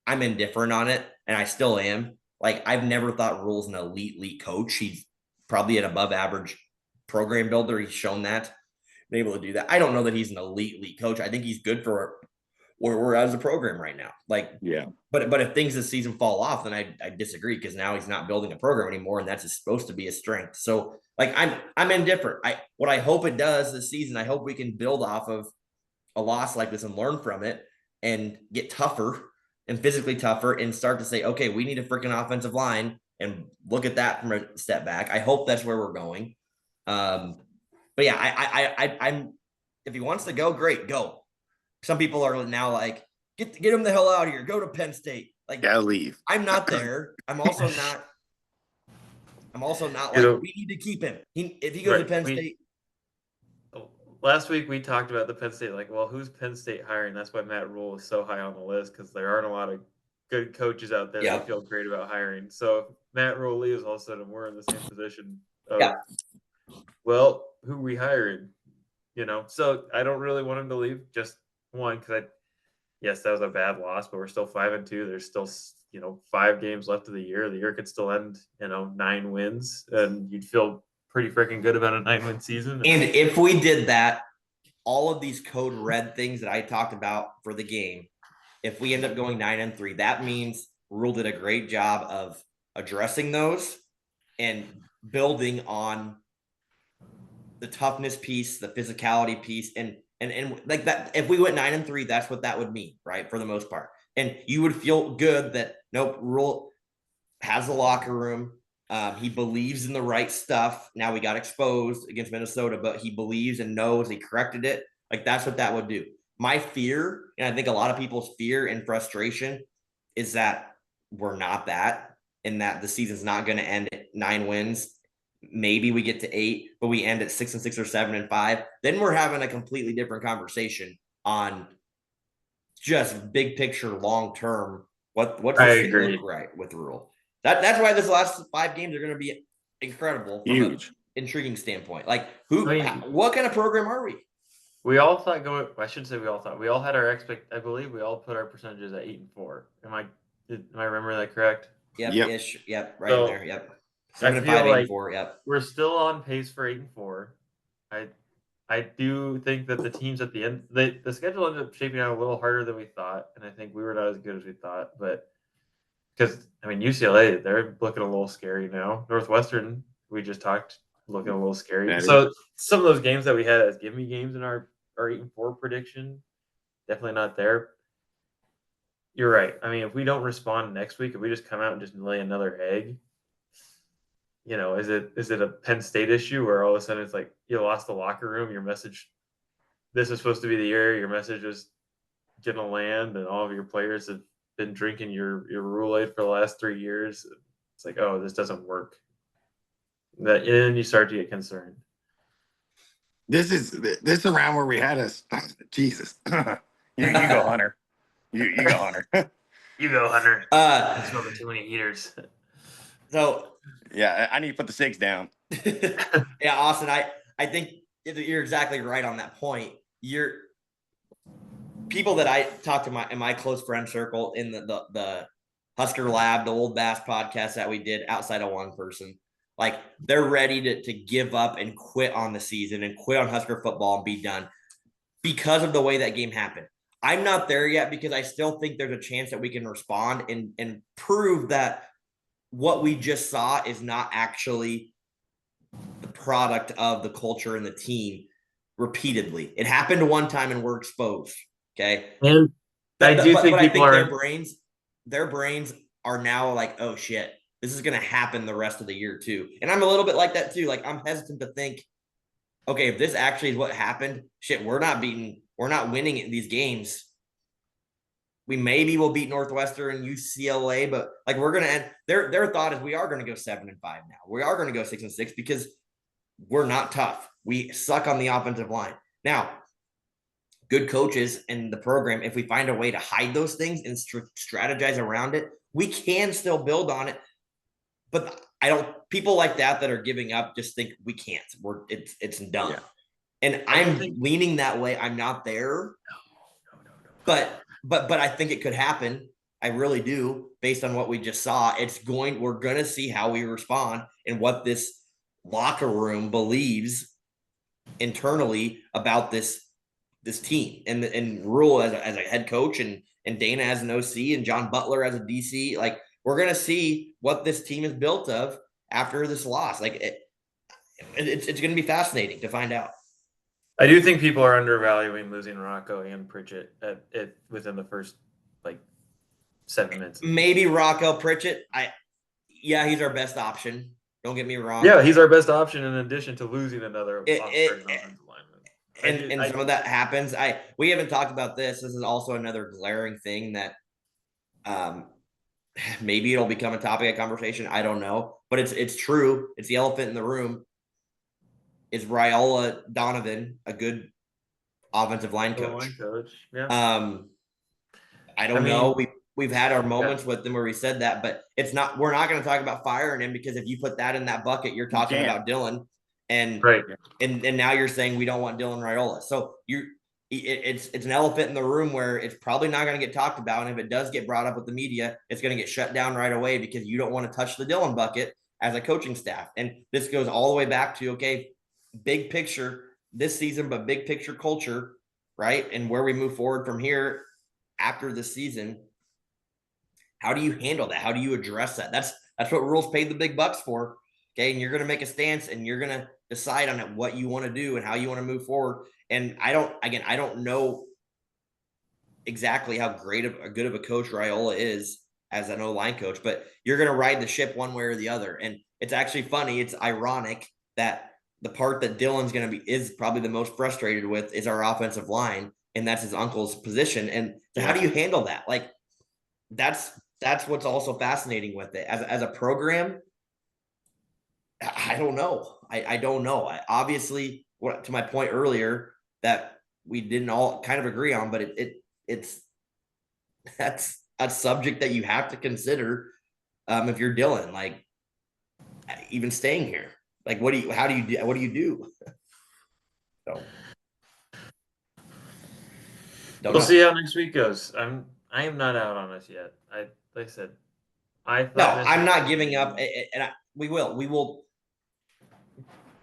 I'm indifferent on it, and I still am. Like I've never thought Rule's an elite coach. He's probably an above average program builder. He's shown that, been able to do that. I don't know that he's an elite coach. I think he's good for where we're as a program right now. Like, Yeah. but if things this season fall off, then I disagree because now he's not building a program anymore, and that's supposed to be a strength. So like I'm indifferent. What I hope it does this season, I hope we can build off of a loss like this and learn from it and get tougher and physically tougher and start to say, okay, we need a freaking offensive line and look at that from a step back. I hope that's where we're going. But yeah, I'm if he wants to go, great, go. Some people are now like, get him the hell out of here. Go to Penn State. Like, Gotta leave. I'm not there. I'm also not like, we need to keep him. If he goes to Penn State. Last week we talked about the Penn State, like, well, who's Penn State hiring? That's why Matt Rule is so high on the list, because there aren't a lot of good coaches out there that feel great about hiring. So if Matt Rule leaves, all of a sudden we're in the same position of, well, who we hired? So I don't really want him to leave. Just one, because yes, that was a bad loss, but we're still 5-2. There's still 5 games left of the year. The year could still end 9 wins, and you'd feel pretty freaking good about a 9-win season. And if we did that, all of these code red things that I talked about for the game, if we end up going 9-3, that means Rule did a great job of addressing those and building on the toughness piece, the physicality piece, and like that. If we went 9-3, that's what that would mean, right? For the most part. And you would feel good that Rule has the locker room. He believes in the right stuff. Now we got exposed against Minnesota, but he believes and knows he corrected it. Like that's what that would do. My fear, and I think a lot of people's fear and frustration, is that we're not that, and that the season's not going to end at 9 wins. Maybe we get to 8, but we end at 6-6 or 7-5. Then we're having a completely different conversation on just big picture, long term. What's the look right with Rule? That's why this last 5 games are going to be incredible from an intriguing standpoint. Like what kind of program are we? We all thought I shouldn't say we all thought. We all had our I believe we all put our percentages at 8-4. Am I remembering that correct? Yep. Right in there. Yep. 7-5, 8-4. Yep. We're still on pace for 8-4. I do think that the teams at the end, the schedule ended up shaping out a little harder than we thought, and I think we were not as good as we thought. But because UCLA, they're looking a little scary now. Northwestern, we just talked, looking a little scary. So some of those games that we had as gimme games in our 8-4 prediction, definitely not there. You're right. If we don't respond next week, if we just come out and just lay another egg, is it a Penn State issue where all of a sudden it's like you lost the locker room, your message, this is supposed to be the year, your message was going to land, and all of your players have been drinking your Rule-Aid for the last 3 years. It's like, oh, this doesn't work. And you start to get concerned. This is around where we had us. Jesus. you go, Hunter. You go, Hunter. You go, Hunter. Smoking too many heaters. So yeah, I need to put the 6 down. Yeah, Austin, I think you're exactly right on that point. You're people that I talk to in my close friend circle in the Husker Lab, the Old Bass podcast that we did outside of one person, like they're ready to give up and quit on the season and quit on Husker football and be done because of the way that game happened. I'm not there yet because I still think there's a chance that we can respond and prove that what we just saw is not actually the product of the culture and the team repeatedly. It happened one time and we're exposed. Okay. And I think their brains are now like, oh shit, this is going to happen the rest of the year too. And I'm a little bit like that too. Like I'm hesitant to think, okay, if this actually is what happened, shit, we're not winning in these games. We maybe will beat Northwestern and UCLA, but like we're going to end their thought is we are going to go 7-5 now. We are going to go 6-6 because we're not tough. We suck on the offensive line. Now, good coaches in the program, if we find a way to hide those things and strategize around it, we can still build on it. But people like that are giving up just think we can't. It's done. Yeah. And I'm leaning that way. I'm not there. No. But I think it could happen. I really do, based on what we just saw. We're gonna see how we respond and what this locker room believes internally about this team and Rule as a head coach and Dana as an OC and John Butler as a DC. Like, we're gonna see what this team is built of after this loss. Like, it's gonna be fascinating to find out. I do think people are undervaluing losing Rocco and Pritchett at within the first like 7 minutes. Maybe Rocco Pritchett. He's our best option. Don't get me wrong. Yeah, he's our best option in addition to losing another offensive lineman. And some of that happens. We haven't talked about this. This is also another glaring thing that maybe it'll become a topic of conversation. I don't know, but it's true. It's the elephant in the room. Is Raiola Donovan a good offensive line coach? Yeah. I don't know. We've had our moments with him where we said that, but we're not going to talk about firing him, because if you put that in that bucket, you're talking about Dylan, and right. And now you're saying we don't want Dylan Raiola. So it's an elephant in the room where it's probably not going to get talked about. And if it does get brought up with the media, it's going to get shut down right away, because you don't want to touch the Dylan bucket as a coaching staff. And this goes all the way back to, okay, big picture this season, but big picture culture, right? And where we move forward from here after the season. How do you handle that? How do you address that? That's what Rule's paid the big bucks for. Okay. And you're going to make a stance and you're going to decide on it, what you want to do and how you want to move forward. And I don't know exactly how good of a coach Raiola is as an O-line coach, but you're going to ride the ship one way or the other. And it's actually funny. It's ironic that the part that Dylan's is probably the most frustrated with is our offensive line. And that's his uncle's position. And so how do you handle that? Like, that's what's also fascinating with it as a program. I don't know. I don't know. Obviously, to my point earlier that we didn't all kind of agree on, but that's a subject that you have to consider if you're Dylan, like, even staying here. Like, what do you do? So we'll see how next week goes. I am not out on us yet. Like I said, I'm not giving up, and we will.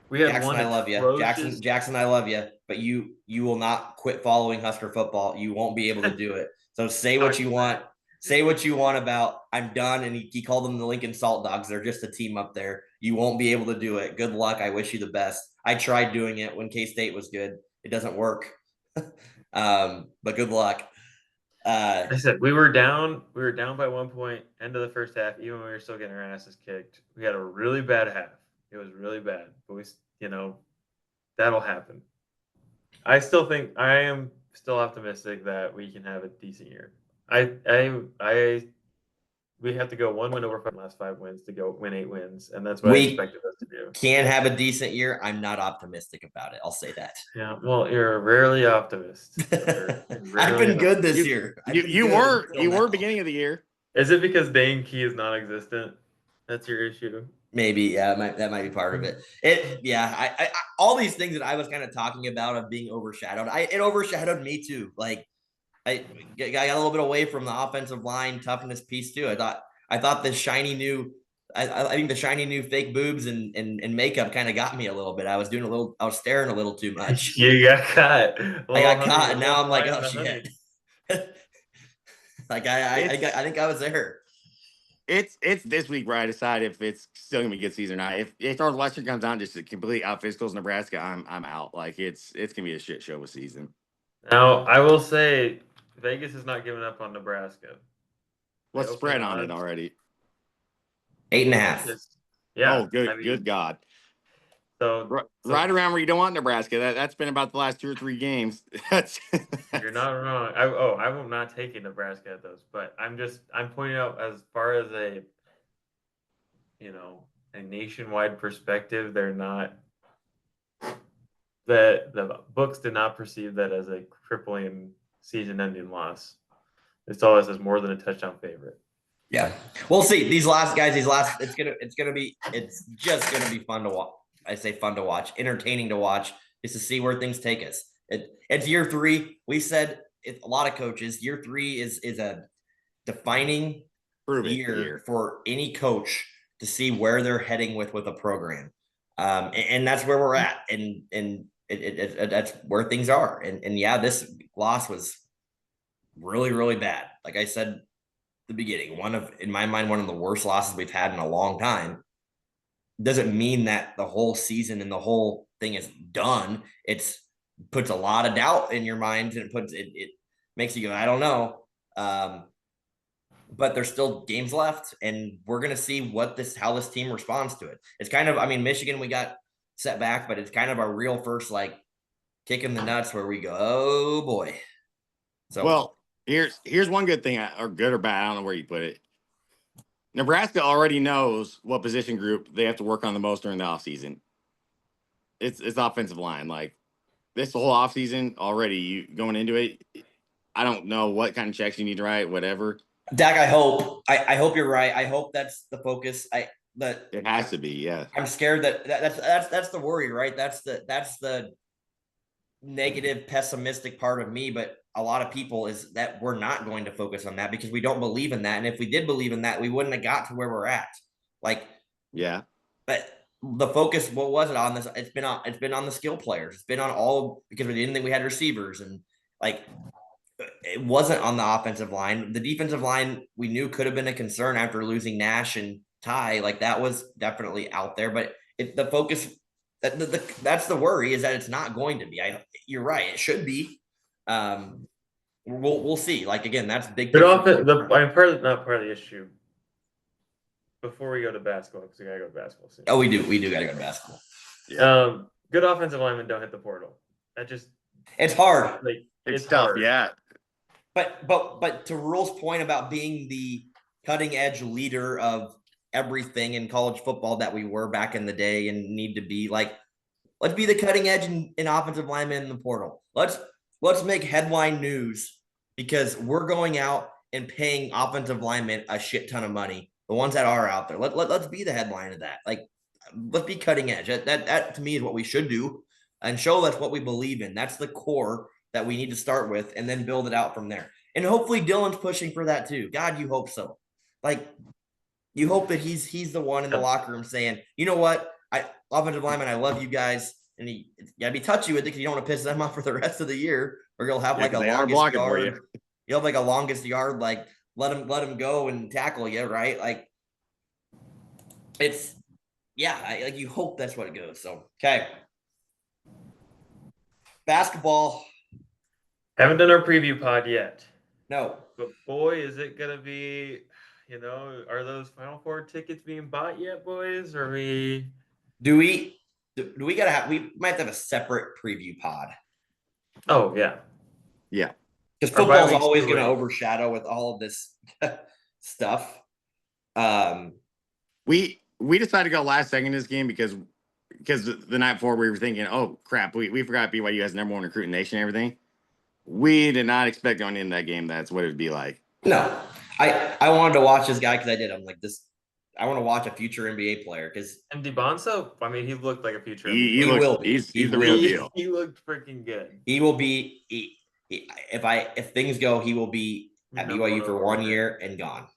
We have Jackson, one. I love you, Jackson. I love you, but you will not quit following Husker football. You won't be able to do it. So say what you want. Say what you want about I'm done. And he called them the Lincoln Salt Dogs. They're just a team up there. You won't be able to do it. Good luck. I wish you the best. I tried doing it when K-State was good. It doesn't work. But good luck. I said we were down by 1 point, end of the first half, even when we were still getting our asses kicked. We had a really bad half. It was really bad, but that'll happen. I am still optimistic that we can have a decent year. We have to go 1 win over 5 last 5 wins to go win 8 wins, and that's what I expected us to do. Can have a decent year. I'm not optimistic about it. I'll say that. Yeah, well, you're rarely optimist. I've been good this year. You were beginning of the year. Is it because Dane Key is non-existent? That's your issue. Maybe, yeah, that might be part of it. I all these things that I was kind of talking about of being overshadowed. It overshadowed me too. Like, I got a little bit away from the offensive line toughness piece too. I thought the shiny new, I think the shiny new fake boobs and makeup kind of got me a little bit. I was staring a little too much. You got caught. I got caught, and now I'm like, oh shit. Like I think I was there. It's this week where I decide if it's still gonna be a good season or not. If Northwestern comes out and just completely out physicals Nebraska, I'm out. Like, it's gonna be a shit show of a season. Now I will say Vegas is not giving up on Nebraska. What's the spread on it already? 8.5. Yeah. Oh, good. Good God. So right around where you don't want Nebraska. That's been about the last 2 or 3 games. You're not wrong. I will not take Nebraska at those, but I'm pointing out as far as a nationwide perspective, they're not. The books did not perceive that as a crippling season-ending loss. They saw us as more than a touchdown favorite. Yeah, we'll see. It's just gonna be fun to watch. I say fun to watch, entertaining to watch, is to see where things take us. It's year 3. We said a lot of coaches, year 3 is a defining Prove it. year for any coach to see where they're heading with a program. And that's where we're at. And that's where things are. And yeah, this loss was really, really bad. Like I said at the beginning, in my mind, one of the worst losses we've had in a long time. Doesn't mean that the whole season and the whole thing is done. It's puts a lot of doubt in your mind, and it makes you go, I don't know. But there's still games left, and we're gonna see how this team responds to it. It's kind of, I mean, Michigan, we got set back, but it's kind of our real first like kick in the nuts where we go, oh boy. So well, here's one good thing, or good or bad, I don't know where you put it. Nebraska already knows what position group they have to work on the most during the offseason. It's offensive line. Like this whole offseason already, you going into it, I don't know what kind of checks you need to write, whatever. Dak, I hope you're right. I hope that's the focus. It has to be, yeah. I'm scared that's the worry, right? That's the negative, pessimistic part of me, but a lot of people is that we're not going to focus on that because we don't believe in that. And if we did believe in that, we wouldn't have got to where we're at. Like, yeah. But the focus, what was it on this? It's been on the skill players. It's been on all because we didn't think we had receivers, and like it wasn't on the offensive line. The defensive line we knew could have been a concern after losing Nash and Ty. Like that was definitely out there, but the focus that's the worry is that it's not going to be. You're right. It should be. We'll see. Like again, that's big. But often not part of the issue. Before we go to basketball, because we gotta go to basketball soon. Oh, we do gotta go to basketball. Yeah. Good offensive linemen don't hit the portal. It's hard. Like it's tough, hard. Yeah. But to Rule's point about being the cutting edge leader of everything in college football that we were back in the day and need to be, like, let's be the cutting edge in offensive linemen in the portal. Let's make headline news because we're going out and paying offensive linemen a shit ton of money. The ones that are out there, let's be the headline of that. Like, let's be cutting edge. That to me is what we should do, and show us what we believe in. That's the core that we need to start with, and then build it out from there. And hopefully, Dylan's pushing for that too. God, you hope so. Like, you hope that he's the one in the locker room saying, you know what, offensive lineman, I love you guys, and you gotta be touchy with it because you don't want to piss them off for the rest of the year, or you'll have like a longest yard. You'll have like a longest yard, like. Let him go and tackle you, right? Like it's, yeah, like you hope that's what it goes. So, okay. Basketball. Haven't done our preview pod yet. No. But boy, is it going to be, are those Final Four tickets being bought yet, boys? Or we we might have to have a separate preview pod. Oh, yeah. Yeah. Because football is always going to overshadow with all of this stuff. We decided to go last second in this game because the night before we were thinking, oh crap, we forgot BYU has number one recruiting nation and everything. We did not expect going into that game that's what it would be like. No, I wanted to watch this guy because I did. I'm like this. I want to watch a future NBA player because and DeBonso. I mean, he looked like a future. He will be. He's the real deal. He looked freaking good. He will be. If things go, he will be at BYU for 1 year and gone.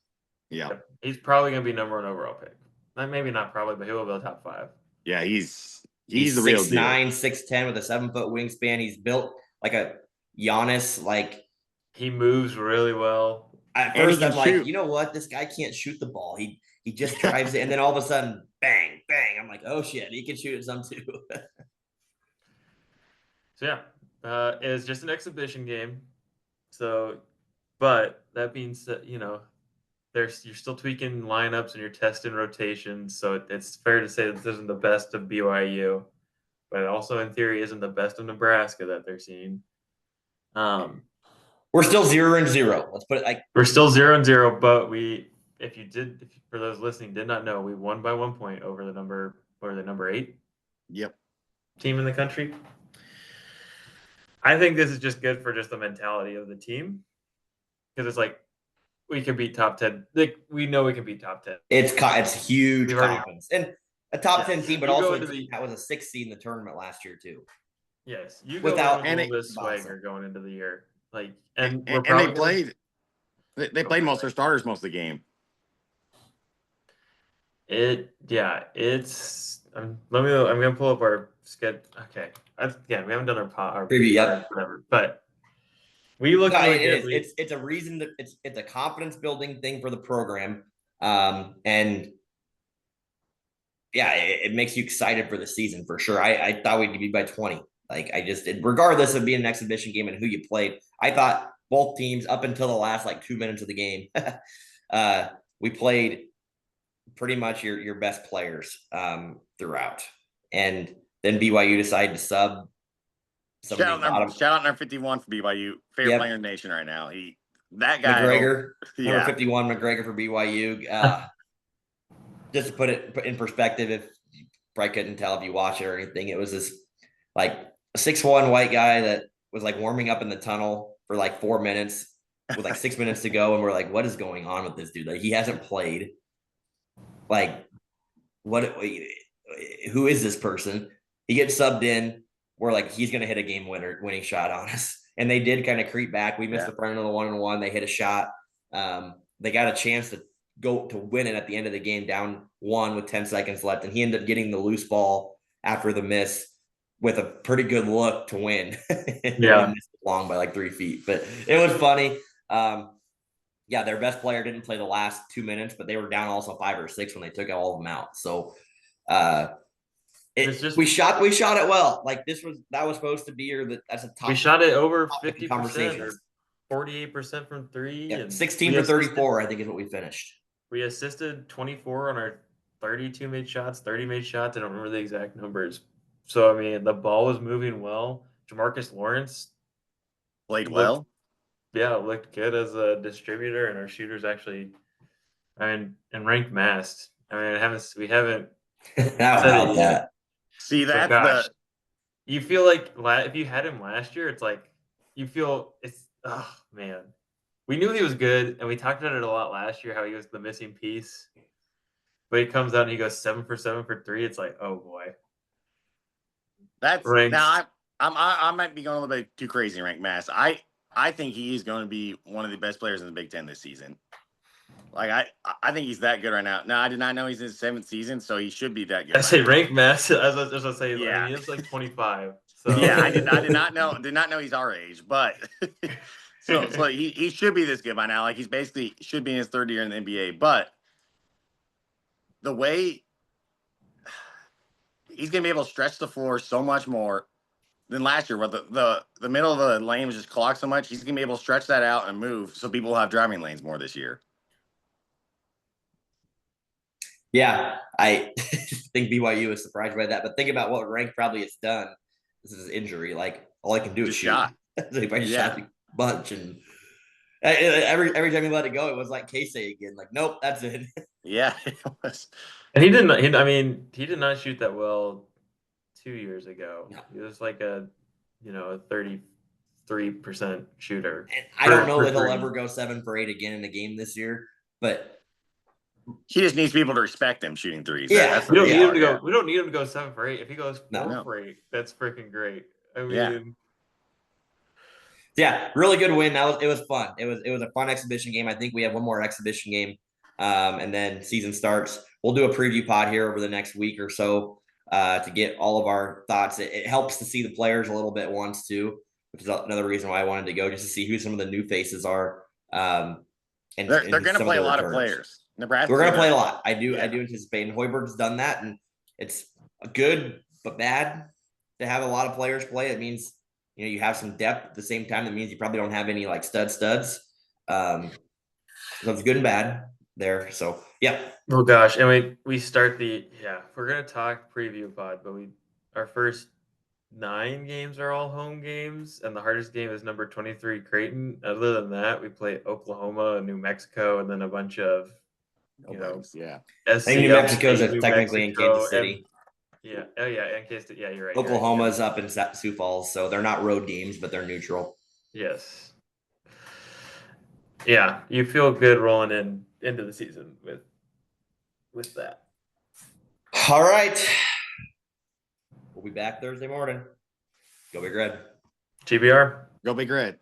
Yeah, he's probably gonna be number one overall pick. Maybe not probably, but he will be the top 5. Yeah, he's the real deal. 6'9", 6'10" with a 7-foot wingspan. He's built like a Giannis. Like he moves really well. At first, I'm like, you know what? This guy can't shoot the ball. He just drives it, and then all of a sudden, bang, bang. I'm like, oh shit, he can shoot it some too. So yeah. It was just an exhibition game. So, but that means that, you're still tweaking lineups and you're testing rotations. So it's fair to say that this isn't the best of BYU, but it also in theory isn't the best of Nebraska that they're seeing. We're still 0-0. Let's put it like we're still 0-0, but if for those listening did not know, we won by 1 point over the number 8. Yep. Team in the country. I think this is just good for just the mentality of the team because it's like we can beat top 10. Like we know we can beat top 10. It's huge confidence and a top 10 team, but also that was a 6th seed in the tournament last year too. Yes, you go without this swagger going into the year, like and they They played most of their starters most of the game. It's I'm gonna pull up our schedule. Okay, we haven't done our Preview, yep. whatever, but we look No, really it good. is. It's a reason that it's a confidence building thing for the program, and yeah, it makes you excited for the season for sure. I thought we'd be by 20. Like regardless of being an exhibition game and who you played, I thought both teams up until the last like 2 minutes of the game, we played pretty much your best players throughout, and then BYU decided to sub. Shout out number 51 for BYU, favorite player in the nation right now. That guy McGregor, number 51 McGregor for BYU. Just to put it in perspective, if you probably couldn't tell if you watch it or anything, it was this like a 6'1" white guy that was like warming up in the tunnel for like 4 minutes with like 6 minutes to go, and we're like, what is going on with this dude? Like he hasn't played. Like who is this person? He gets subbed in. We're like, he's gonna hit a winning shot on us. And they did kind of creep back. We missed the front of the 1-on-1. They hit a shot. They got a chance to go to win it at the end of the game, down 1 with 10 seconds left. And he ended up getting the loose ball after the miss with a pretty good look to win. Missed long by like 3 feet. But it was funny. Their best player didn't play the last 2 minutes, but they were down also 5 or 6 when they took all of them out. So we shot it well. Like that was supposed to be, that's a top. We shot it over 50% or 48% from 3. Yeah, and 16 for 34, I think is what we finished. We assisted 24 on our 32 made shots, 30 made shots. I don't remember the exact numbers. So I mean, the ball was moving well. Jamarcus Lawrence played well. Looked good as a distributor, and our shooters actually, and ranked masked. I mean, we haven't. How about that? See, that's you feel like if you had him last year, it's like you feel oh man. We knew he was good, and we talked about it a lot last year, how he was the missing piece. But he comes out and he goes 7 for 7 for 3. It's like, oh boy. That's now I might be going a little bit too crazy, Rank Mass. I think he is going to be one of the best players in the Big Ten this season. Like I think he's that good right now. Now I did not know he's in his 7th season, so he should be that good. I say Rank Mass. As I was just say, I mean, he's like 25. So yeah, I did not know he's our age, but. So he should be this good by now. Like he's basically should be in his 3rd year in the NBA. But the way he's gonna be able to stretch the floor so much more than last year, where the middle of the lane was just clogged so much, he's gonna be able to stretch that out and move so people will have driving lanes more this year. Yeah, I think BYU is surprised by that. But think about what Rank probably has done. This is his injury. Like all I can do is shoot. Shot. Shot bunch, and every time he let it go, it was like Casey again. Like, nope, that's it. Yeah, it was. And he did not shoot that well 2 years ago. No. He was like a 33% shooter. And I don't know that he'll ever go 7 for 8 again in a game this year, but he just needs people to respect him shooting threes. Yeah, we don't need him to go. We don't need him to go 7 for 8. If he goes 4 for 8, that's freaking great. I mean. Yeah, really good win. It was fun. It was a fun exhibition game. I think we have one more exhibition game, and then season starts. We'll do a preview pod here over the next week or so to get all of our thoughts. It helps to see the players a little bit once too, which is another reason why I wanted to go, just to see who some of the new faces are. And they're going to play a lot of players. Nebraska. We're going to play a lot. I do anticipate, and Hoiberg's done that, and it's good but bad to have a lot of players play. It means you have some depth at the same time. That means you probably don't have any like studs. So it's good and bad there. So yeah. Oh gosh, and we start we're gonna talk preview pod, but our first 9 games are all home games, and the hardest game is number 23 Creighton. Other than that, we play Oklahoma, New Mexico, and then a bunch of I think New Mexico's technically in Kansas City. Yeah. Oh, yeah. In case, you're right. Oklahoma's up in Sioux Falls, so they're not road games, but they're neutral. Yes. Yeah, you feel good rolling into the season with that. All right. We'll be back Thursday morning. Go Big Red. GBR. Go Big Red.